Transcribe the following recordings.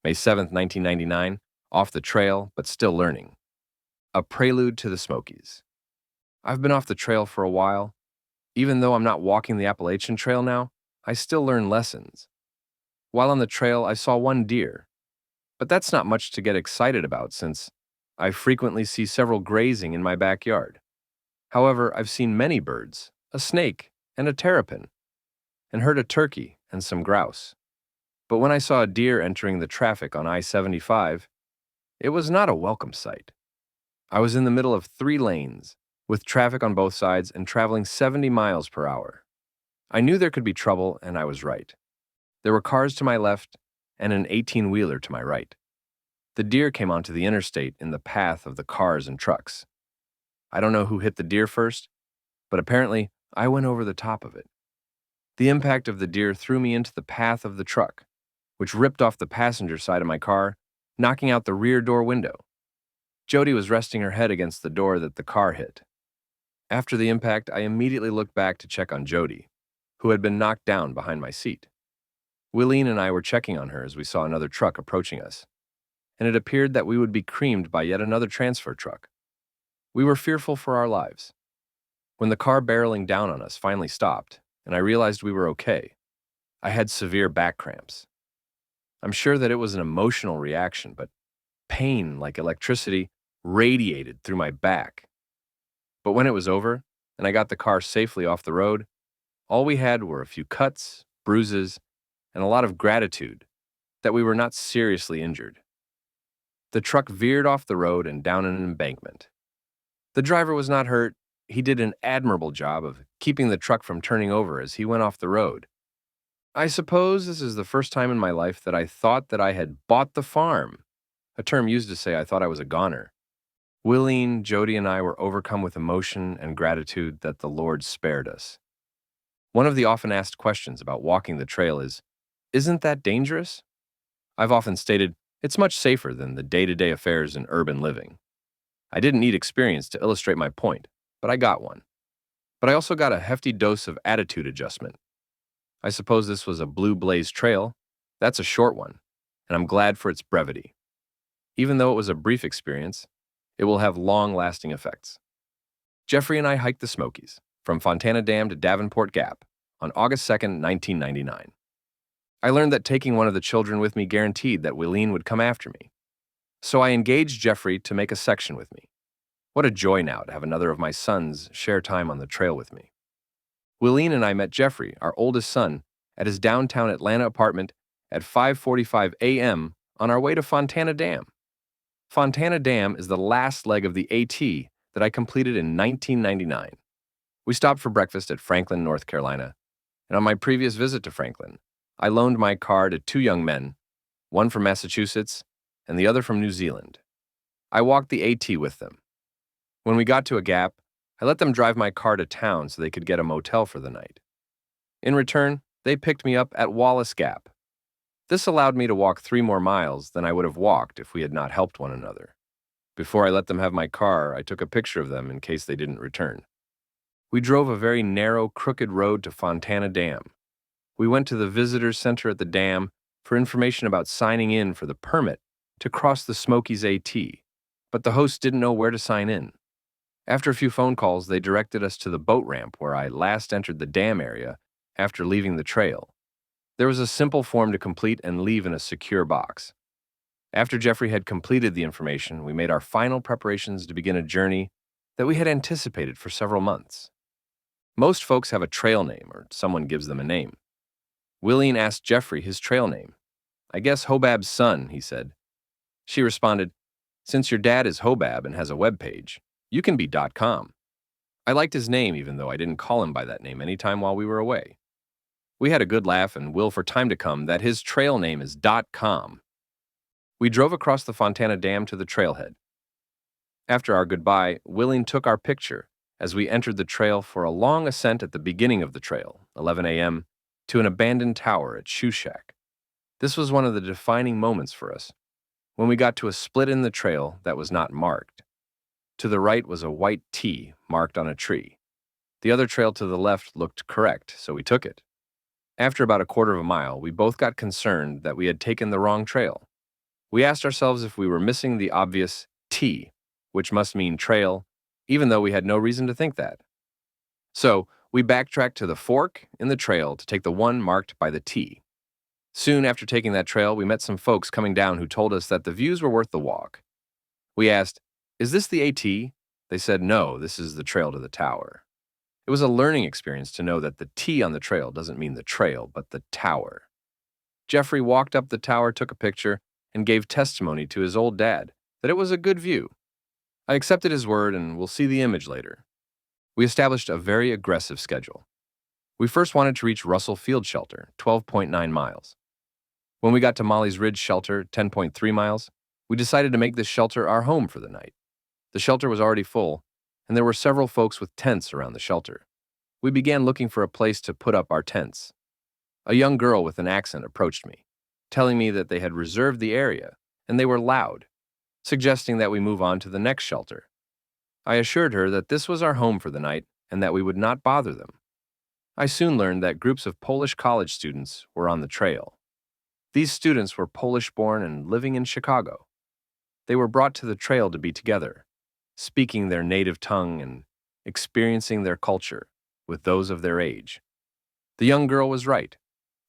May 7th, 1999, off the trail, but still learning. A prelude to the Smokies. I've been off the trail for a while. Even though I'm not walking the Appalachian Trail now, I still learn lessons. While on the trail, I saw one deer, but that's not much to get excited about since I frequently see several grazing in my backyard. However, I've seen many birds, a snake, and a terrapin, and heard a turkey and some grouse. But when I saw a deer entering the traffic on I-75, it was not a welcome sight. I was in the middle of 3 lanes, with traffic on both sides and traveling 70 miles per hour. I knew there could be trouble, and I was right. There were cars to my left and an 18-wheeler to my right. The deer came onto the interstate in the path of the cars and trucks. I don't know who hit the deer first, but apparently I went over the top of it. The impact of the deer threw me into the path of the truck, which ripped off the passenger side of my car, knocking out the rear door window. Jody was resting her head against the door that the car hit. After the impact, I immediately looked back to check on Jody, who had been knocked down behind my seat. Willene and I were checking on her as we saw another truck approaching us, and it appeared that we would be creamed by yet another transfer truck. We were fearful for our lives. When the car barreling down on us finally stopped, and I realized we were okay, I had severe back cramps. I'm sure that it was an emotional reaction, but pain like electricity radiated through my back. But when it was over, and I got the car safely off the road, all we had were a few cuts, bruises, and a lot of gratitude that we were not seriously injured. The truck veered off the road and down an embankment. The driver was not hurt. He did an admirable job of keeping the truck from turning over as he went off the road. I suppose this is the first time in my life that I thought that I had bought the farm, a term used to say I thought I was a goner. Willene, Jody, and I were overcome with emotion and gratitude that the Lord spared us. One of the often asked questions about walking the trail is, isn't that dangerous? I've often stated, it's much safer than the day-to-day affairs in urban living. I didn't need experience to illustrate my point, but I got one. But I also got a hefty dose of attitude adjustment. I suppose this was a blue blaze trail. That's a short one, and I'm glad for its brevity. Even though it was a brief experience, it will have long-lasting effects. Jeffrey and I hiked the Smokies, from Fontana Dam to Davenport Gap, on August 2nd, 1999. I learned that taking one of the children with me guaranteed that Willene would come after me. So I engaged Jeffrey to make a section with me. What a joy now to have another of my sons share time on the trail with me. Willene and I met Jeffrey, our oldest son, at his downtown Atlanta apartment at 5:45 a.m. on our way to Fontana Dam. Fontana Dam is the last leg of the AT that I completed in 1999. We stopped for breakfast at Franklin, North Carolina, and on my previous visit to Franklin, I loaned my car to 2 young men, one from Massachusetts and the other from New Zealand. I walked the AT with them. When we got to a gap, I let them drive my car to town so they could get a motel for the night. In return, they picked me up at Wallace Gap. This allowed me to walk 3 more miles than I would have walked if we had not helped one another. Before I let them have my car, I took a picture of them in case they didn't return. We drove a very narrow, crooked road to Fontana Dam. We went to the visitor's center at the dam for information about signing in for the permit to cross the Smokies AT, but the host didn't know where to sign in. After a few phone calls, they directed us to the boat ramp where I last entered the dam area after leaving the trail. There was a simple form to complete and leave in a secure box. After Jeffrey had completed the information, we made our final preparations to begin a journey that we had anticipated for several months. Most folks have a trail name, or someone gives them a name. Willene asked Jeffrey his trail name. I guess Hobab's son, he said. She responded, since your dad is Hobab and has a web page, you can be .com. I liked his name even though I didn't call him by that name any time while we were away. We had a good laugh and will for time to come that his trail name is .com. We drove across the Fontana Dam to the trailhead. After our goodbye, Willene took our picture as we entered the trail for a long ascent at the beginning of the trail, 11 a.m., to an abandoned tower at Shoe Shack. This was one of the defining moments for us, when we got to a split in the trail that was not marked. To the right was a white T marked on a tree. The other trail to the left looked correct, so we took it. After about a quarter of a mile, we both got concerned that we had taken the wrong trail. We asked ourselves if we were missing the obvious T, which must mean trail, even though we had no reason to think that. So, we backtracked to the fork in the trail to take the one marked by the T. Soon after taking that trail, we met some folks coming down who told us that the views were worth the walk. We asked, "Is this the AT?" They said, "No, this is the trail to the tower." It was a learning experience to know that the T on the trail doesn't mean the trail, but the tower. Jeffrey walked up the tower, took a picture, and gave testimony to his old dad that it was a good view. I accepted his word, and we'll see the image later. We established a very aggressive schedule. We first wanted to reach Russell Field Shelter, 12.9 miles. When we got to Mollies Ridge Shelter, 10.3 miles, we decided to make this shelter our home for the night. The shelter was already full, and there were several folks with tents around the shelter. We began looking for a place to put up our tents. A young girl with an accent approached me, telling me that they had reserved the area, and they were loud, suggesting that we move on to the next shelter. I assured her that this was our home for the night and that we would not bother them. I soon learned that groups of Polish college students were on the trail. These students were Polish-born and living in Chicago. They were brought to the trail to be together, speaking their native tongue and experiencing their culture with those of their age. The young girl was right.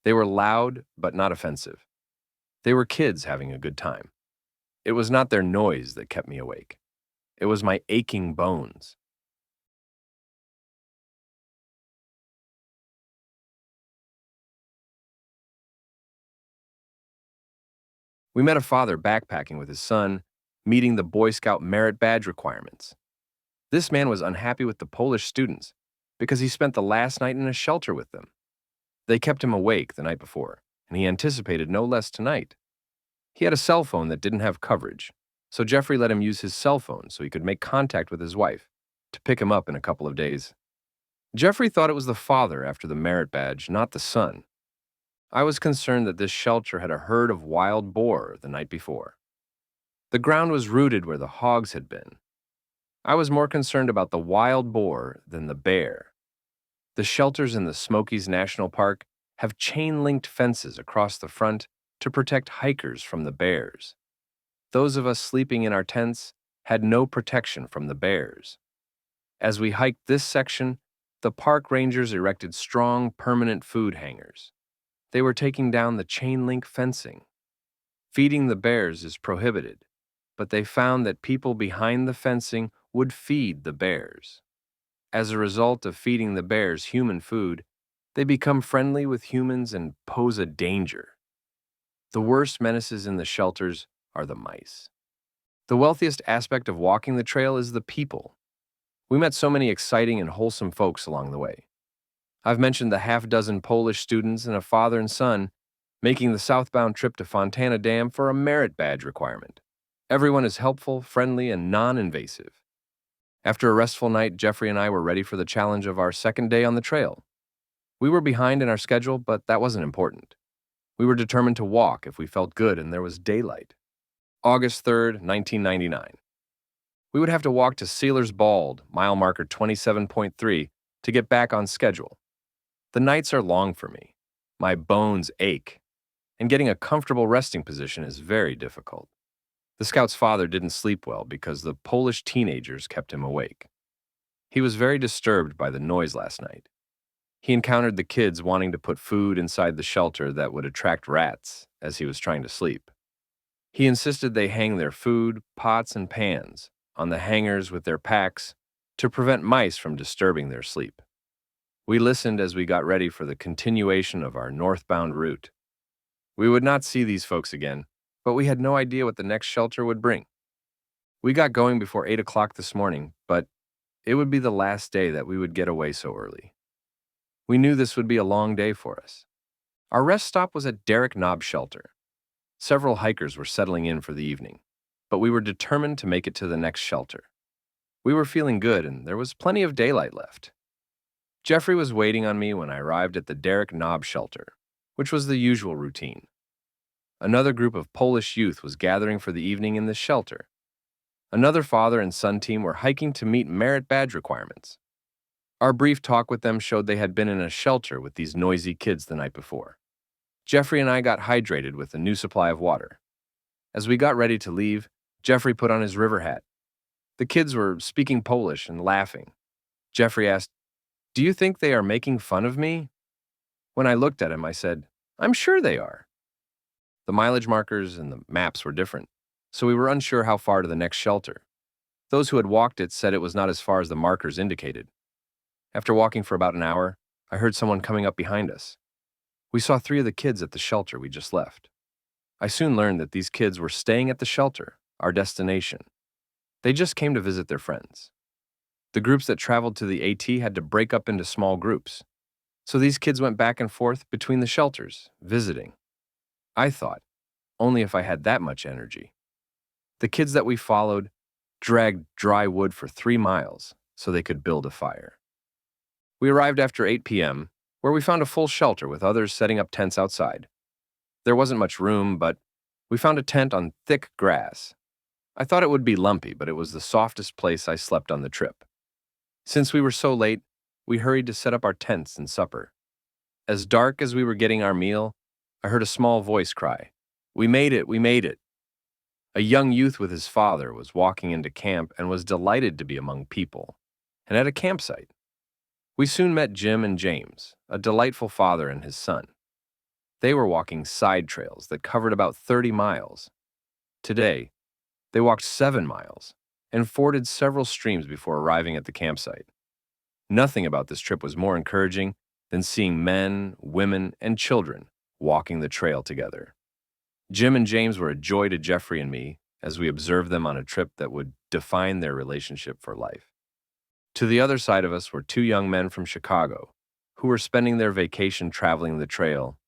They were loud but not offensive. They were kids having a good time. It was not their noise that kept me awake. It was my aching bones. We met a father backpacking with his son, meeting the Boy Scout merit badge requirements. This man was unhappy with the Polish students because he spent the last night in a shelter with them. They kept him awake the night before, and he anticipated no less tonight. He had a cell phone that didn't have coverage, so Jeffrey let him use his cell phone so he could make contact with his wife to pick him up in a couple of days. Jeffrey thought it was the father after the merit badge, not the son. I was concerned that this shelter had a herd of wild boar the night before. The ground was rooted where the hogs had been. I was more concerned about the wild boar than the bear. The shelters in the Smokies National Park have chain-linked fences across the front to protect hikers from the bears. Those of us sleeping in our tents had no protection from the bears. As we hiked this section, the park rangers erected strong, permanent food hangars. They were taking down the chain-link fencing. Feeding the bears is prohibited, but they found that people behind the fencing would feed the bears. As a result of feeding the bears human food, they become friendly with humans and pose a danger. The worst menaces in the shelters are the mice. The wealthiest aspect of walking the trail is the people. We met so many exciting and wholesome folks along the way. I've mentioned the half-dozen Polish students and a father and son making the southbound trip to Fontana Dam for a merit badge requirement. Everyone is helpful, friendly, and non-invasive. After a restful night, Jeffrey and I were ready for the challenge of our second day on the trail. We were behind in our schedule, but that wasn't important. We were determined to walk if we felt good and there was daylight. August 3rd, 1999. We would have to walk to Sealer's Bald, mile marker 27.3, to get back on schedule. The nights are long for me. My bones ache, and getting a comfortable resting position is very difficult. The scout's father didn't sleep well because the Polish teenagers kept him awake. He was very disturbed by the noise last night. He encountered the kids wanting to put food inside the shelter that would attract rats as he was trying to sleep. He insisted they hang their food, pots, and pans on the hangers with their packs to prevent mice from disturbing their sleep. We listened as we got ready for the continuation of our northbound route. We would not see these folks again, but we had no idea what the next shelter would bring. We got going before 8 o'clock this morning, but it would be the last day that we would get away so early. We knew this would be a long day for us. Our rest stop was at Derrick Knob Shelter. Several hikers were settling in for the evening, but we were determined to make it to the next shelter. We were feeling good, and there was plenty of daylight left. Jeffrey was waiting on me when I arrived at the Derrick Knob Shelter, which was the usual routine. Another group of Polish youth was gathering for the evening in the shelter. Another father and son team were hiking to meet merit badge requirements. Our brief talk with them showed they had been in a shelter with these noisy kids the night before. Jeffrey and I got hydrated with a new supply of water. As we got ready to leave, Jeffrey put on his river hat. The kids were speaking Polish and laughing. Jeffrey asked, "Do you think they are making fun of me?" When I looked at him, I said, "I'm sure they are." The mileage markers and the maps were different, so we were unsure how far to the next shelter. Those who had walked it said it was not as far as the markers indicated. After walking for about an hour, I heard someone coming up behind us. We saw 3 of the kids at the shelter we just left. I soon learned that these kids were staying at the shelter, our destination. They just came to visit their friends. The groups that traveled to the AT had to break up into small groups, so these kids went back and forth between the shelters, visiting. I thought, only if I had that much energy. The kids that we followed dragged dry wood for 3 miles so they could build a fire. We arrived after 8 p.m., where we found a full shelter with others setting up tents outside. There wasn't much room, but we found a tent on thick grass. I thought it would be lumpy, but it was the softest place I slept on the trip. Since we were so late, we hurried to set up our tents and supper. As dark as we were getting our meal, I heard a small voice cry, "We made it, we made it." A young youth with his father was walking into camp and was delighted to be among people and at a campsite. We soon met Jim and James, a delightful father and his son. They were walking side trails that covered about 30 miles. Today, they walked 7 miles and forded several streams before arriving at the campsite. Nothing about this trip was more encouraging than seeing men, women, and children walking the trail together. Jim and James were a joy to Jeffrey and me as we observed them on a trip that would define their relationship for life. To the other side of us were 2 young men from Chicago who were spending their vacation traveling the trail.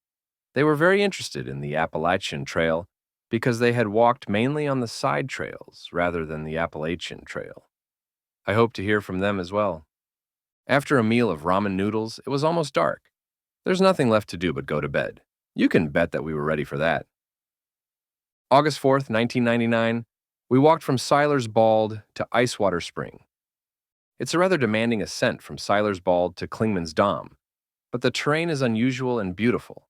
They were very interested in the Appalachian Trail because they had walked mainly on the side trails rather than the Appalachian Trail. I hope to hear from them as well. After a meal of ramen noodles, it was almost dark. There's nothing left to do but go to bed. You can bet that we were ready for that. August 4th, 1999, we walked from Siler's Bald to Icewater Spring. It's a rather demanding ascent from Siler's Bald to Clingman's Dam, but the terrain is unusual and beautiful.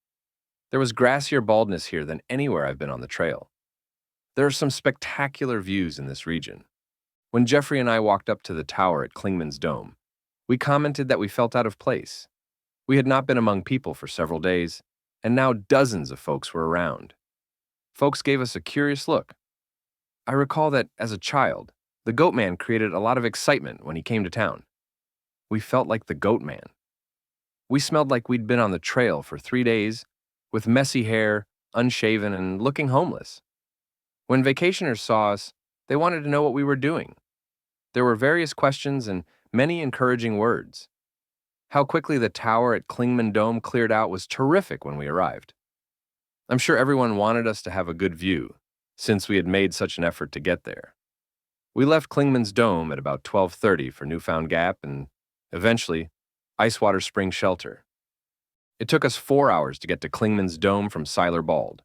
There was grassier baldness here than anywhere I've been on the trail. There are some spectacular views in this region. When Jeffrey and I walked up to the tower at Clingman's Dome, we commented that we felt out of place. We had not been among people for several days, and now dozens of folks were around. Folks gave us a curious look. I recall that, as a child, the Goat Man created a lot of excitement when he came to town. We felt like the Goat Man. We smelled like we'd been on the trail for 3 days, with messy hair, unshaven, and looking homeless. When vacationers saw us, they wanted to know what we were doing. There were various questions and many encouraging words. How quickly the tower at Clingman Dome cleared out was terrific when we arrived. I'm sure everyone wanted us to have a good view, since we had made such an effort to get there. We left Clingman's Dome at about 12:30 for Newfound Gap and, eventually, Icewater Spring Shelter. It took us 4 hours to get to Clingman's Dome from Siler Bald.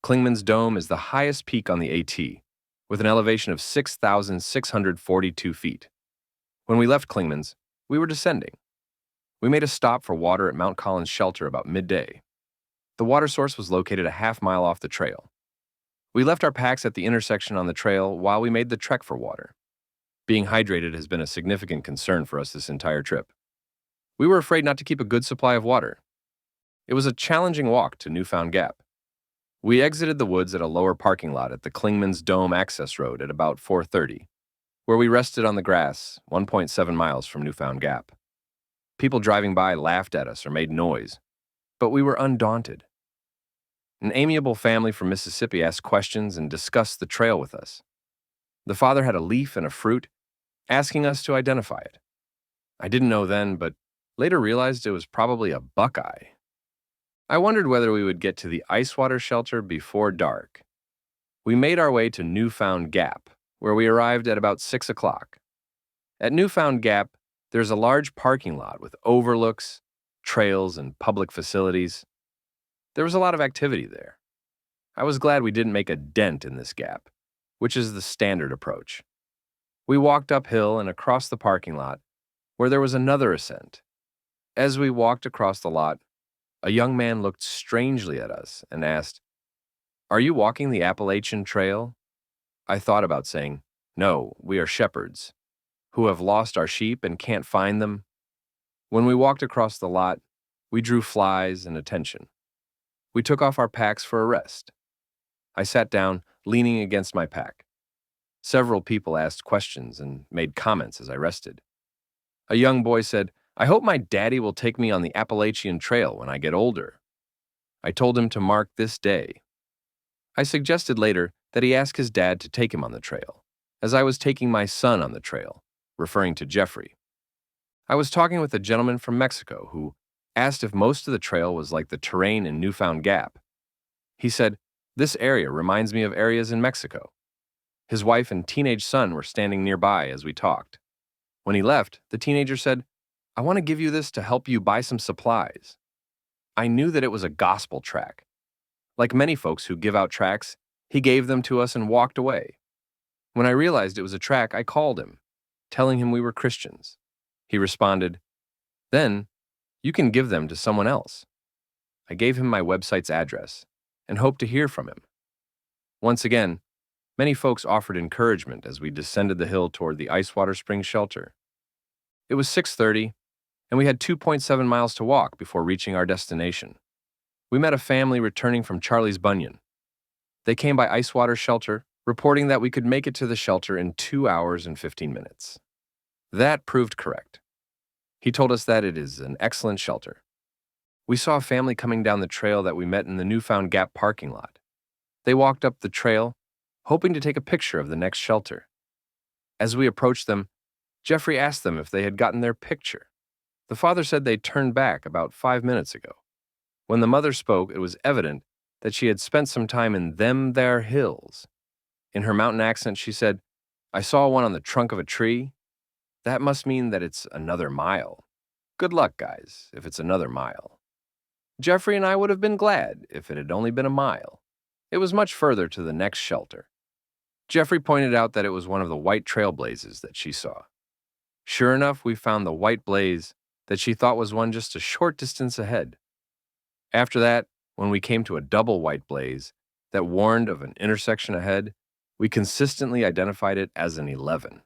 Clingman's Dome is the highest peak on the AT, with an elevation of 6,642 feet. When we left Clingman's, we were descending. We made a stop for water at Mount Collins Shelter about midday. The water source was located a half-mile off the trail. We left our packs at the intersection on the trail while we made the trek for water. Being hydrated has been a significant concern for us this entire trip. We were afraid not to keep a good supply of water. It was a challenging walk to Newfound Gap. We exited the woods at a lower parking lot at the Clingman's Dome access road at about 4:30, where we rested on the grass 1.7 miles from Newfound Gap. People driving by laughed at us or made noise, but we were undaunted. An amiable family from Mississippi asked questions and discussed the trail with us. The father had a leaf and a fruit, asking us to identify it. I didn't know then, but later realized it was probably a buckeye. I wondered whether we would get to the Icewater Shelter before dark. We made our way to Newfound Gap, where we arrived at about 6 o'clock. At Newfound Gap, there's a large parking lot with overlooks, trails, and public facilities. There was a lot of activity there. I was glad we didn't make a dent in this gap, which is the standard approach. We walked uphill and across the parking lot, where there was another ascent. As we walked across the lot, a young man looked strangely at us and asked, "Are you walking the Appalachian Trail?" I thought about saying, "No, we are shepherds who have lost our sheep and can't find them." When we walked across the lot, we drew flies and attention. We took off our packs for a rest. I sat down, leaning against my pack. Several people asked questions and made comments as I rested. A young boy said, "I hope my daddy will take me on the Appalachian Trail when I get older." I told him to mark this day. I suggested later that he ask his dad to take him on the trail, as I was taking my son on the trail, referring to Jeffrey. I was talking with a gentleman from Mexico who asked if most of the trail was like the terrain in Newfound Gap. He said, "This area reminds me of areas in Mexico." His wife and teenage son were standing nearby as we talked. When he left, the teenager said, "I want to give you this to help you buy some supplies." I knew that it was a gospel tract. Like many folks who give out tracts, he gave them to us and walked away. When I realized it was a tract, I called him, telling him we were Christians. He responded, "Then, you can give them to someone else." I gave him my website's address and hoped to hear from him. Once again, many folks offered encouragement as we descended the hill toward the Icewater Springs Shelter. It was 6:30, and we had 2.7 miles to walk before reaching our destination. We met a family returning from Charlie's Bunyan. They came by Icewater Shelter, reporting that we could make it to the shelter in 2 hours and 15 minutes. That proved correct. He told us that it is an excellent shelter. We saw a family coming down the trail that we met in the Newfound Gap parking lot. They walked up the trail, hoping to take a picture of the next shelter. As we approached them, Jeffrey asked them if they had gotten their picture. The father said they turned back about 5 minutes ago. When the mother spoke, it was evident that she had spent some time in them there hills. In her mountain accent, she said, "I saw one on the trunk of a tree. That must mean that it's another mile. Good luck, guys, if it's another mile." Jeffrey and I would have been glad if it had only been a mile. It was much further to the next shelter. Jeffrey pointed out that it was one of the white trail blazes that she saw. Sure enough, we found the white blaze that she thought was one just a short distance ahead. After that, when we came to a double white blaze that warned of an intersection ahead, we consistently identified it as an 11.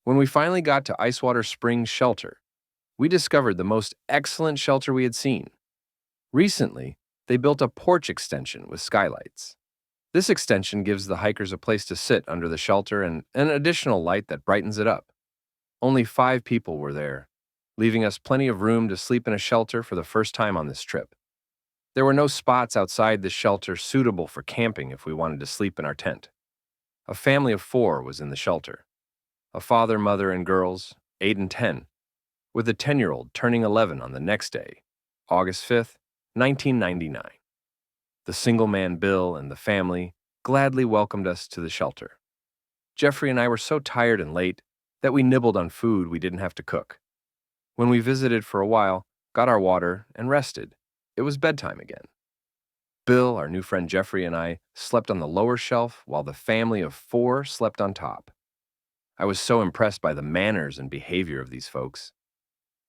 When we finally got to Icewater Springs Shelter, we discovered the most excellent shelter we had seen. Recently, they built a porch extension with skylights. This extension gives the hikers a place to sit under the shelter and an additional light that brightens it up. Only 5 people were there, leaving us plenty of room to sleep in a shelter for the first time on this trip. There were no spots outside the shelter suitable for camping if we wanted to sleep in our tent. A family of 4 was in the shelter. A father, mother, and girls, 8 and 10, with a 10-year-old turning 11 on the next day, August 5th, 1999. The single man Bill and the family gladly welcomed us to the shelter. Jeffrey and I were so tired and late that we nibbled on food we didn't have to cook. When we visited for a while, got our water, and rested, it was bedtime again. Bill, our new friend Jeffrey, and I slept on the lower shelf while the family of 4 slept on top. I was so impressed by the manners and behavior of these folks.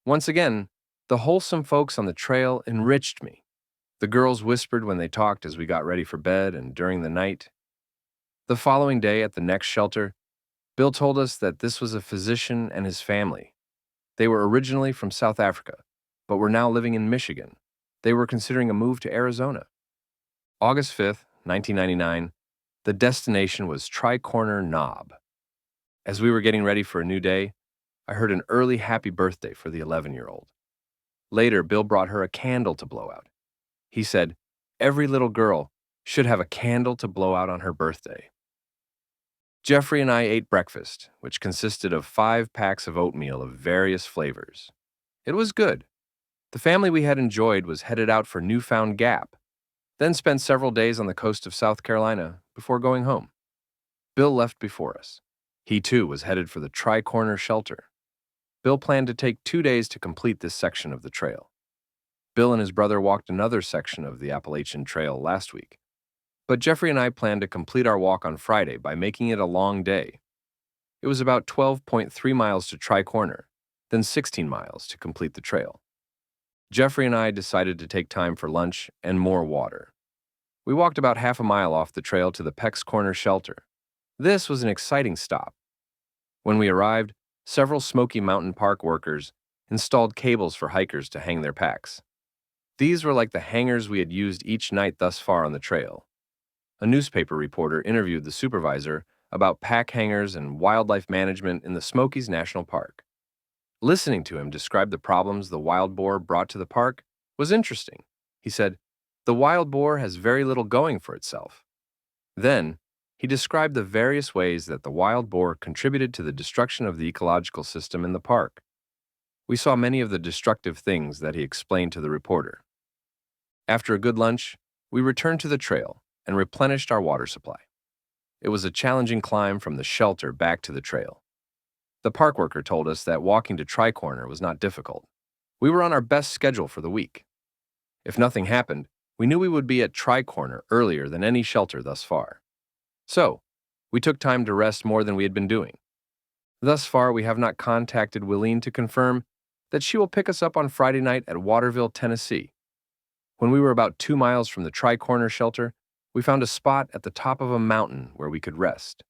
Once again, the wholesome folks on the trail enriched me. The girls whispered when they talked as we got ready for bed and during the night. The following day at the next shelter, Bill told us that this was a physician and his family. They were originally from South Africa, but were now living in Michigan. They were considering a move to Arizona. August 5th, 1999, the destination was Tri-Corner Knob. As we were getting ready for a new day, I heard an early happy birthday for the 11-year-old. Later, Bill brought her a candle to blow out. He said, "Every little girl should have a candle to blow out on her birthday." Jeffrey and I ate breakfast, which consisted of 5 packs of oatmeal of various flavors. It was good. The family we had enjoyed was headed out for Newfound Gap, then spent several days on the coast of South Carolina before going home. Bill left before us. He too was headed for the Tri-Corner Shelter. Bill planned to take 2 days to complete this section of the trail. Bill and his brother walked another section of the Appalachian Trail last week, but Jeffrey and I planned to complete our walk on Friday by making it a long day. It was about 12.3 miles to Tri-Corner, then 16 miles to complete the trail. Jeffrey and I decided to take time for lunch and more water. We walked about half a mile off the trail to the Peck's Corner Shelter. This was an exciting stop. When we arrived, several Smoky Mountain Park workers installed cables for hikers to hang their packs. These were like the hangers we had used each night thus far on the trail. A newspaper reporter interviewed the supervisor about pack hangers and wildlife management in the Smokies National Park. Listening to him describe the problems the wild boar brought to the park was interesting. He said, "The wild boar has very little going for itself." Then, he described the various ways that the wild boar contributed to the destruction of the ecological system in the park. We saw many of the destructive things that he explained to the reporter. After a good lunch, we returned to the trail and replenished our water supply. It was a challenging climb from the shelter back to the trail. The park worker told us that walking to Tri-Corner was not difficult. We were on our best schedule for the week. If nothing happened, we knew we would be at Tri-Corner earlier than any shelter thus far. So, we took time to rest more than we had been doing. Thus far, we have not contacted Willene to confirm that she will pick us up on Friday night at Waterville, Tennessee. When we were about 2 miles from the Tri-Corner shelter, we found a spot at the top of a mountain where we could rest.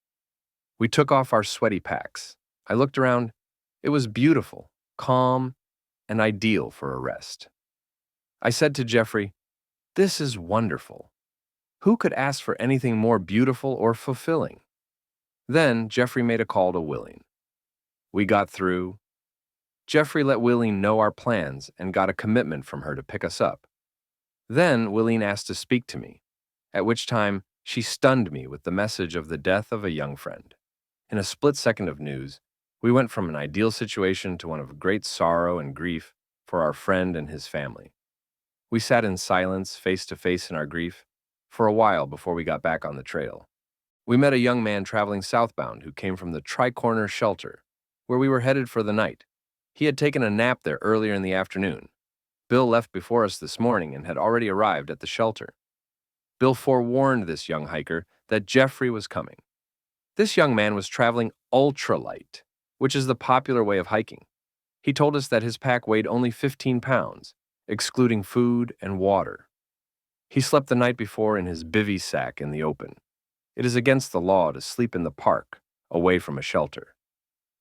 We took off our sweaty packs. I looked around. It was beautiful, calm, and ideal for a rest. I said to Jeffrey, "This is wonderful. Who could ask for anything more beautiful or fulfilling?" Then Jeffrey made a call to Willene. We got through. Jeffrey let Willene know our plans and got a commitment from her to pick us up. Then Willene asked to speak to me, at which time she stunned me with the message of the death of a young friend. In a split second of news, we went from an ideal situation to one of great sorrow and grief for our friend and his family. We sat in silence, face to face in our grief, for a while before we got back on the trail. We met a young man traveling southbound who came from the Tri-Corner Shelter, where we were headed for the night. He had taken a nap there earlier in the afternoon. Bill left before us this morning and had already arrived at the shelter. Bill forewarned this young hiker that Jeffrey was coming. This young man was traveling ultralight, which is the popular way of hiking. He told us that his pack weighed only 15 pounds, excluding food and water. He slept the night before in his bivy sack in the open. It is against the law to sleep in the park, away from a shelter.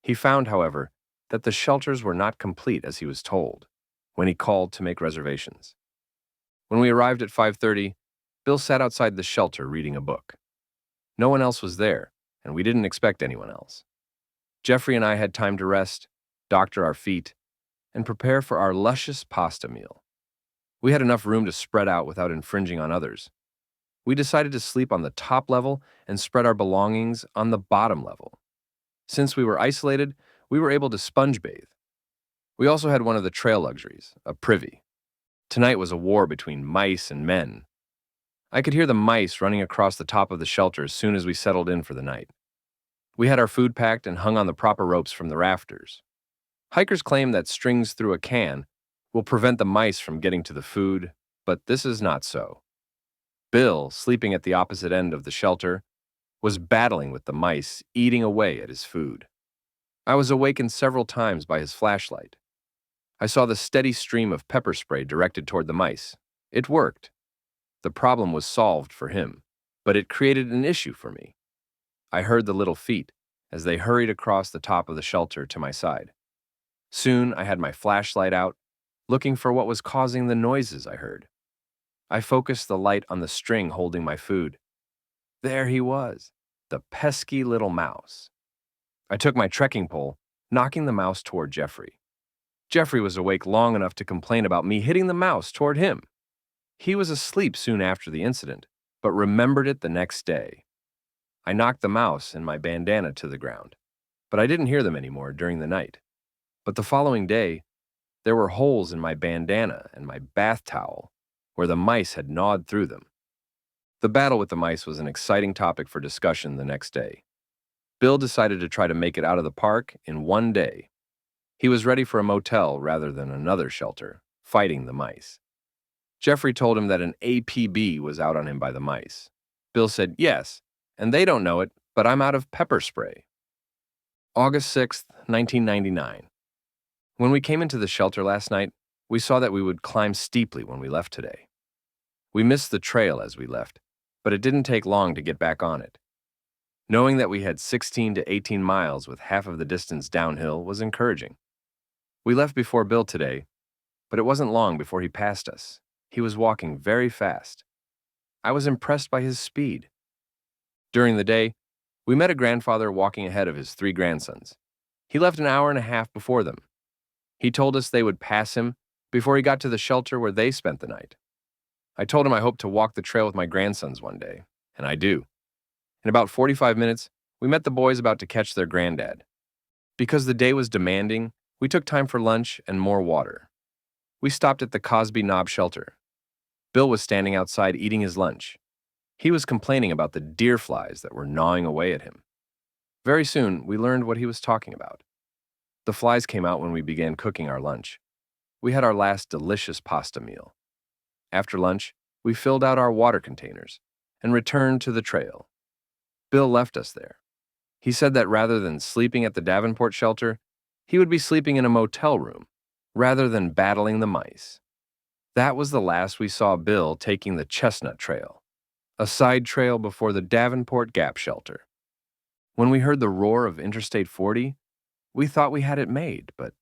He found, however, that the shelters were not complete as he was told, when he called to make reservations. When we arrived at 5:30, Bill sat outside the shelter reading a book. No one else was there, and we didn't expect anyone else. Jeffrey and I had time to rest, doctor our feet, and prepare for our luscious pasta meal. We had enough room to spread out without infringing on others. We decided to sleep on the top level and spread our belongings on the bottom level. Since we were isolated, we were able to sponge bathe. We also had one of the trail luxuries, a privy. Tonight was a war between mice and men. I could hear the mice running across the top of the shelter as soon as we settled in for the night. We had our food packed and hung on the proper ropes from the rafters. Hikers claim that strings through a can will prevent the mice from getting to the food, but this is not so. Bill, sleeping at the opposite end of the shelter, was battling with the mice, eating away at his food. I was awakened several times by his flashlight. I saw the steady stream of pepper spray directed toward the mice. It worked. The problem was solved for him, but it created an issue for me. I heard the little feet as they hurried across the top of the shelter to my side. Soon I had my flashlight out, looking for what was causing the noises I heard. I focused the light on the string holding my food. There he was, the pesky little mouse. I took my trekking pole, knocking the mouse toward Jeffrey. Jeffrey was awake long enough to complain about me hitting the mouse toward him. He was asleep soon after the incident, but remembered it the next day. I knocked the mouse and my bandana to the ground, but I didn't hear them anymore during the night. But the following day, there were holes in my bandana and my bath towel where the mice had gnawed through them. The battle with the mice was an exciting topic for discussion the next day. Bill decided to try to make it out of the park in one day. He was ready for a motel rather than another shelter, fighting the mice. Jeffrey told him that an APB was out on him by the mice. Bill said, "Yes, and they don't know it, but I'm out of pepper spray." August 6th, 1999. When we came into the shelter last night, we saw that we would climb steeply when we left today. We missed the trail as we left, but it didn't take long to get back on it. Knowing that we had 16 to 18 miles with half of the distance downhill was encouraging. We left before Bill today, but it wasn't long before he passed us. He was walking very fast. I was impressed by his speed. During the day, we met a grandfather walking ahead of his 3 grandsons. He left an hour and a half before them. He told us they would pass him before he got to the shelter where they spent the night. I told him I hoped to walk the trail with my grandsons one day, and I do. In about 45 minutes, we met the boys about to catch their granddad. Because the day was demanding, we took time for lunch and more water. We stopped at the Cosby Knob Shelter. Bill was standing outside eating his lunch. He was complaining about the deer flies that were gnawing away at him. Very soon, we learned what he was talking about. The flies came out when we began cooking our lunch. We had our last delicious pasta meal. After lunch, we filled out our water containers and returned to the trail. Bill left us there. He said that rather than sleeping at the Davenport shelter, he would be sleeping in a motel room, rather than battling the mice. That was the last we saw Bill taking the Chestnut Trail, a side trail before the Davenport Gap shelter. When we heard the roar of Interstate 40, we thought we had it made, but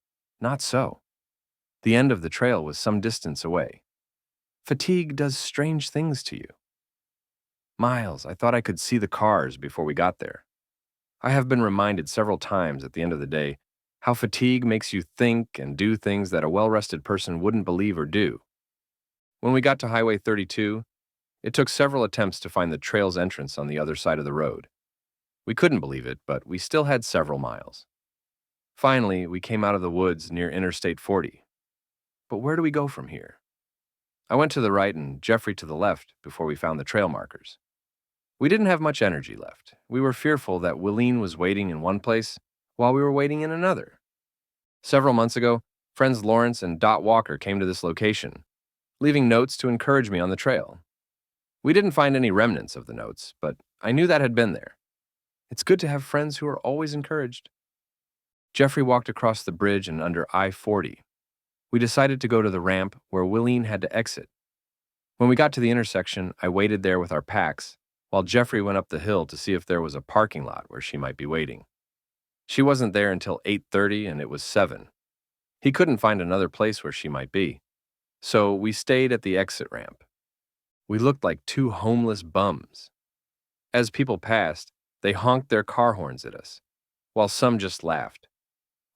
not so. The end of the trail was some distance away. Fatigue does strange things to you. Miles, I thought I could see the cars before we got there. I have been reminded several times at the end of the day how fatigue makes you think and do things that a well-rested person wouldn't believe or do. When we got to Highway 32, it took several attempts to find the trail's entrance on the other side of the road. We couldn't believe it, but we still had several miles. Finally, we came out of the woods near Interstate 40. But where do we go from here? I went to the right and Jeffrey to the left before we found the trail markers. We didn't have much energy left. We were fearful that Willene was waiting in one place while we were waiting in another. Several months ago, friends Lawrence and Dot Walker came to this location, leaving notes to encourage me on the trail. We didn't find any remnants of the notes, but I knew that had been there. It's good to have friends who are always encouraged. Jeffrey walked across the bridge and under I-40. We decided to go to the ramp where Willene had to exit. When we got to the intersection, I waited there with our packs, while Jeffrey went up the hill to see if there was a parking lot where she might be waiting. She wasn't there until 8:30 and it was 7. He couldn't find another place where she might be, so we stayed at the exit ramp. We looked like 2 homeless bums. As people passed, they honked their car horns at us, while some just laughed.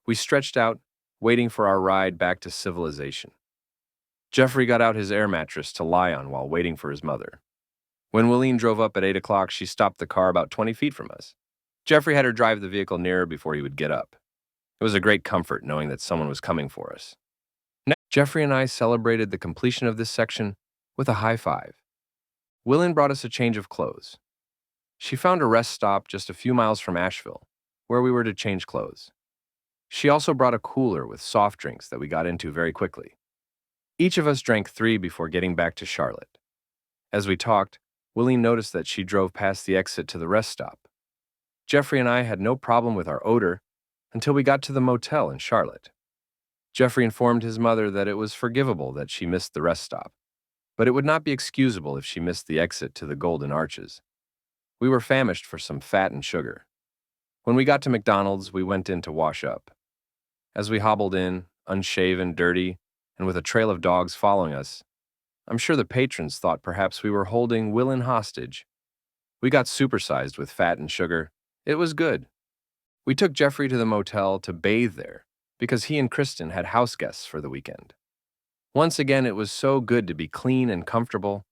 We stretched out, waiting for our ride back to civilization. Jeffrey got out his air mattress to lie on while waiting for his mother. When Willene drove up at 8 o'clock, she stopped the car about 20 feet from us. Jeffrey had her drive the vehicle nearer before he would get up. It was a great comfort knowing that someone was coming for us. Next, Jeffrey and I celebrated the completion of this section with a high five. Willene brought us a change of clothes. She found a rest stop just a few miles from Asheville, where we were to change clothes. She also brought a cooler with soft drinks that we got into very quickly. Each of us drank 3 before getting back to Charlotte. As we talked, Willene noticed that she drove past the exit to the rest stop. Jeffrey and I had no problem with our odor until we got to the motel in Charlotte. Jeffrey informed his mother that it was forgivable that she missed the rest stop, but it would not be excusable if she missed the exit to the Golden Arches. We were famished for some fat and sugar. When we got to McDonald's, we went in to wash up. As we hobbled in, unshaven, dirty, and with a trail of dogs following us, I'm sure the patrons thought perhaps we were holding Willene hostage. We got supersized with fat and sugar. It was good. We took Jeffrey to the motel to bathe there because he and Kristen had house guests for the weekend. Once again, it was so good to be clean and comfortable